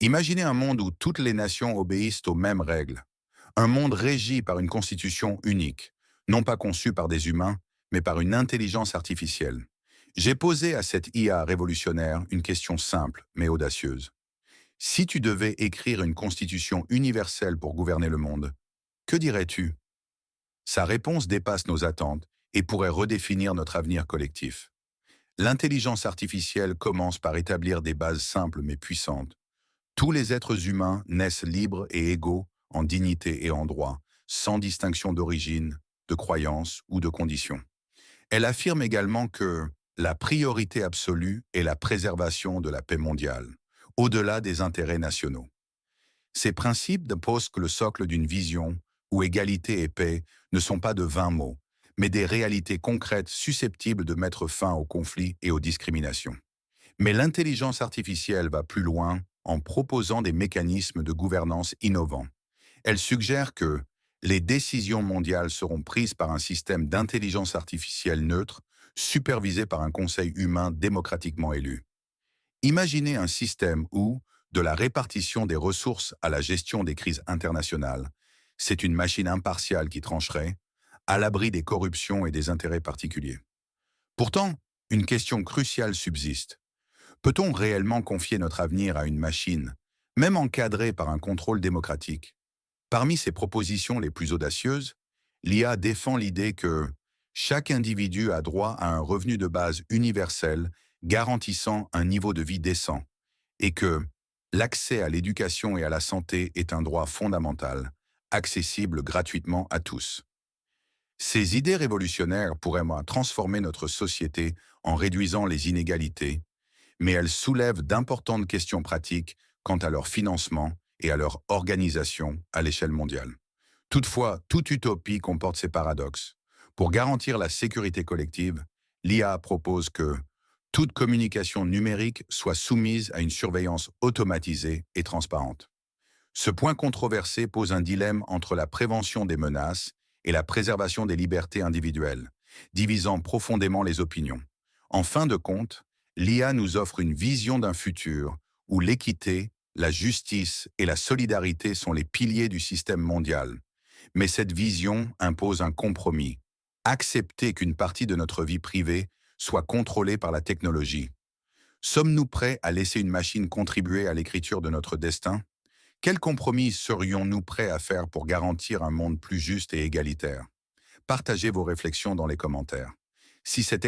Imaginez un monde où toutes les nations obéissent aux mêmes règles. Un monde régi par une constitution unique, non pas conçue par des humains, mais par une intelligence artificielle. J'ai posé à cette IA révolutionnaire une question simple, mais audacieuse. Si tu devais écrire une constitution universelle pour gouverner le monde, que dirais-tu? Sa réponse dépasse nos attentes et pourrait redéfinir notre avenir collectif. L'intelligence artificielle commence par établir des bases simples mais puissantes. Tous les êtres humains naissent libres et égaux en dignité et en droit, sans distinction d'origine, de croyance ou de condition. Elle affirme également que la priorité absolue est la préservation de la paix mondiale, au-delà des intérêts nationaux. Ces principes posent que le socle d'une vision où égalité et paix ne sont pas de vains mots, mais des réalités concrètes susceptibles de mettre fin aux conflits et aux discriminations. Mais l'intelligence artificielle va plus loin en proposant des mécanismes de gouvernance innovants. Elle suggère que les décisions mondiales seront prises par un système d'intelligence artificielle neutre, supervisé par un conseil humain démocratiquement élu. Imaginez un système où, de la répartition des ressources à la gestion des crises internationales, c'est une machine impartiale qui trancherait, à l'abri des corruptions et des intérêts particuliers. Pourtant, une question cruciale subsiste. Peut-on réellement confier notre avenir à une machine, même encadrée par un contrôle démocratique? Parmi ses propositions les plus audacieuses, l'IA défend l'idée que chaque individu a droit à un revenu de base universel garantissant un niveau de vie décent et que l'accès à l'éducation et à la santé est un droit fondamental, accessible gratuitement à tous. Ces idées révolutionnaires pourraient transformer notre société en réduisant les inégalités, mais elles soulèvent d'importantes questions pratiques quant à leur financement et à leur organisation à l'échelle mondiale. Toutefois, toute utopie comporte ses paradoxes. Pour garantir la sécurité collective, l'IA propose que toute communication numérique soit soumise à une surveillance automatisée et transparente. Ce point controversé pose un dilemme entre la prévention des menaces et la préservation des libertés individuelles, divisant profondément les opinions. En fin de compte, l'IA nous offre une vision d'un futur où l'équité, la justice et la solidarité sont les piliers du système mondial. Mais cette vision impose un compromis. Accepter qu'une partie de notre vie privée soit contrôlée par la technologie. Sommes-nous prêts à laisser une machine contribuer à l'écriture de notre destin? Quel compromis serions-nous prêts à faire pour garantir un monde plus juste et égalitaire? Partagez vos réflexions dans les commentaires. Si cette